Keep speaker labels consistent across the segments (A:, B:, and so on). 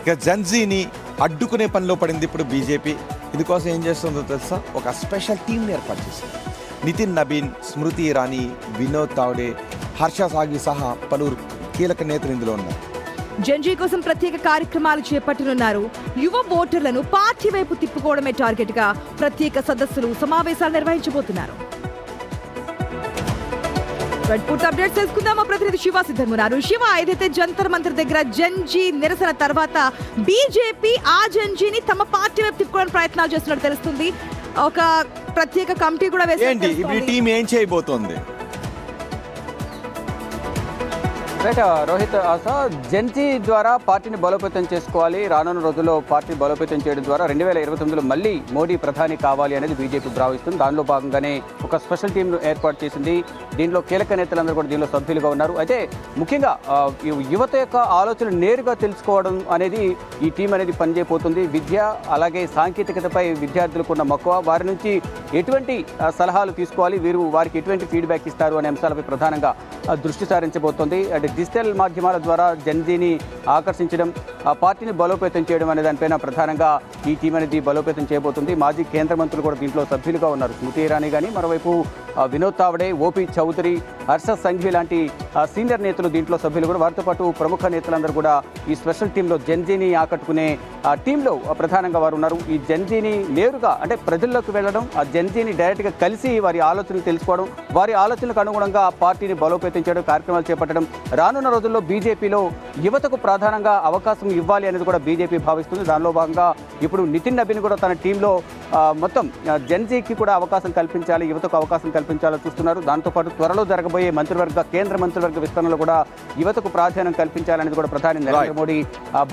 A: ఇక జెన్జీని అడ్డుకునే పనిలో పడింది ఇప్పుడు బీజేపీ. ఇందుకోసం ఏం చేస్తుందో తెలుసా, ఒక స్పెషల్ టీంని ఏర్పాటు చేసింది. నితిన్ నబీన్, స్మృతి ఇరానీ, వినోద్ తావ్డే, హర్ష సాగి సహా పలువురు కీలక నేతలు ఇందులో ఉన్నారు.
B: జెన్జీ కోసం ప్రత్యేక కార్యక్రమాలు చేపట్టనున్నారు. యువ ఓటర్లను పార్టీ వైపు తిప్పుకోవడమే టార్గెట్ గా ప్రత్యేక సదస్సులు, సమావేశాలు నిర్వహించబోతున్నారు. అప్డేట్స్ తెలుసుకుందాం. మా ప్రతినిధి శివ సిద్ధంగా. శివ, ఏదైతే జంతర్ మంతర్ దగ్గర జెన్జీ నిరసన తర్వాత బీజేపీ ఆ జెన్జీని తమ పార్టీ వైపు తిప్పుకోవడానికి ప్రయత్నాలు చేస్తున్నట్టు తెలుస్తుంది. ఒక ప్రత్యేక కమిటీ కూడా
A: వేసి టీం ఏం చేయబోతోంది?
C: రోహిత్, జెన్జీ ద్వారా పార్టీని బలోపేతం చేసుకోవాలి. రానున్న రోజుల్లో పార్టీని బలోపేతం చేయడం ద్వారా 2029లో మళ్ళీ మోడీ ప్రధాని కావాలి అనేది బీజేపీ భావిస్తుంది. దానిలో భాగంగానే ఒక స్పెషల్ టీంను ఏర్పాటు చేసింది. దీనిలో కీలక నేతలందరూ కూడా దీనిలో సభ్యులుగా ఉన్నారు. అయితే ముఖ్యంగా యువత యొక్క ఆలోచన నేరుగా తెలుసుకోవడం అనేది ఈ టీం అనేది పనిచేయబోతుంది. విద్య అలాగే సాంకేతికతపై విద్యార్థులకు ఉన్న మక్కువ, వారి నుంచి ఎటువంటి సలహాలు తీసుకోవాలి, వారికి ఎటువంటి ఫీడ్బ్యాక్ ఇస్తారు అనే అంశాలపై ప్రధానంగా దృష్టి సారించబోతోంది. అంటే డిజిటల్ మాధ్యమాల ద్వారా జెన్జీని ఆకర్షించడం, ఆ పార్టీని బలోపేతం చేయడం అనే దానిపైన ప్రధానంగా ఈ టీం అనేది బలోపేతం చేయబోతుంది. మాజీ కేంద్ర మంత్రులు కూడా దీంట్లో సభ్యులుగా ఉన్నారు. స్మృతి ఇరానీ కానీ, మరోవైపు వినోద్ తావ్డే, ఓపీ చౌదరి, హర్ష సంఘవి లాంటి సీనియర్ నేతలు దీంట్లో సభ్యులు కూడా. వారితో పాటు ప్రముఖ నేతలందరూ కూడా ఈ స్పెషల్ టీంలో జెన్జీని ఆకట్టుకునే టీంలో ప్రధానంగా వారు ఉన్నారు. ఈ జెన్జీని నేరుగా అంటే ప్రజల్లోకి వెళ్ళడం, ఆ జెన్జీని డైరెక్ట్గా కలిసి వారి ఆలోచనలు తెలుసుకోవడం, వారి ఆలోచనలకు అనుగుణంగా పార్టీని బలోపేతం చేయడం, కార్యక్రమాలు చేపట్టడం. రానున్న రోజుల్లో బీజేపీలో యువతకు ప్రధానంగా అవకాశం ఇవ్వాలి అనేది కూడా బీజేపీ భావిస్తుంది. దానిలో భాగంగా ఇప్పుడు నితిన్ నబీన్ కూడా తన టీంలో మొత్తం జెన్జీకి కూడా అవకాశం కల్పించాలి, యువతకు అవకాశం కల్పించాలని చూస్తున్నారు. దాంతోపాటు త్వరలో జరగబోయే కేంద్ర మంత్రివర్గ విస్తరణలో కూడా యువతకు ప్రాధాన్యం కల్పించాలనేది కూడా ప్రధాని నరేంద్ర మోడీ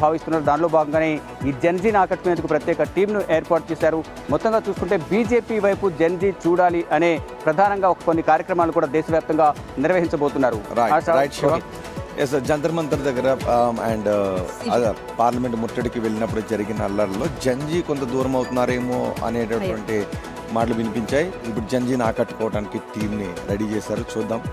C: భావిస్తున్నారు. దానిలో భాగంగానే ఈ జెన్జీని ఆకట్టుకునేందుకు ప్రత్యేక టీంను ఏర్పాటు చేశారు. మొత్తంగా చూసుకుంటే బీజేపీ వైపు జెన్జీ చూడాలి అనే ప్రధానంగా కొన్ని కార్యక్రమాలు కూడా దేశవ్యాప్తంగా నిర్వహించబోతున్నారు.
A: జంతర్ మంతర్ దగ్గర అండ్ పార్లమెంట్ ముట్టడికి వెళ్ళినప్పుడు జరిగిన అల్లర్లో జెన్జీ కొంత దూరం అవుతున్నారేమో అనేటటువంటి మాటలు వినిపించాయి. ఇప్పుడు జెన్జీని ఆకట్టుకోవడానికి టీంని రెడీ చేశారు. చూద్దాం.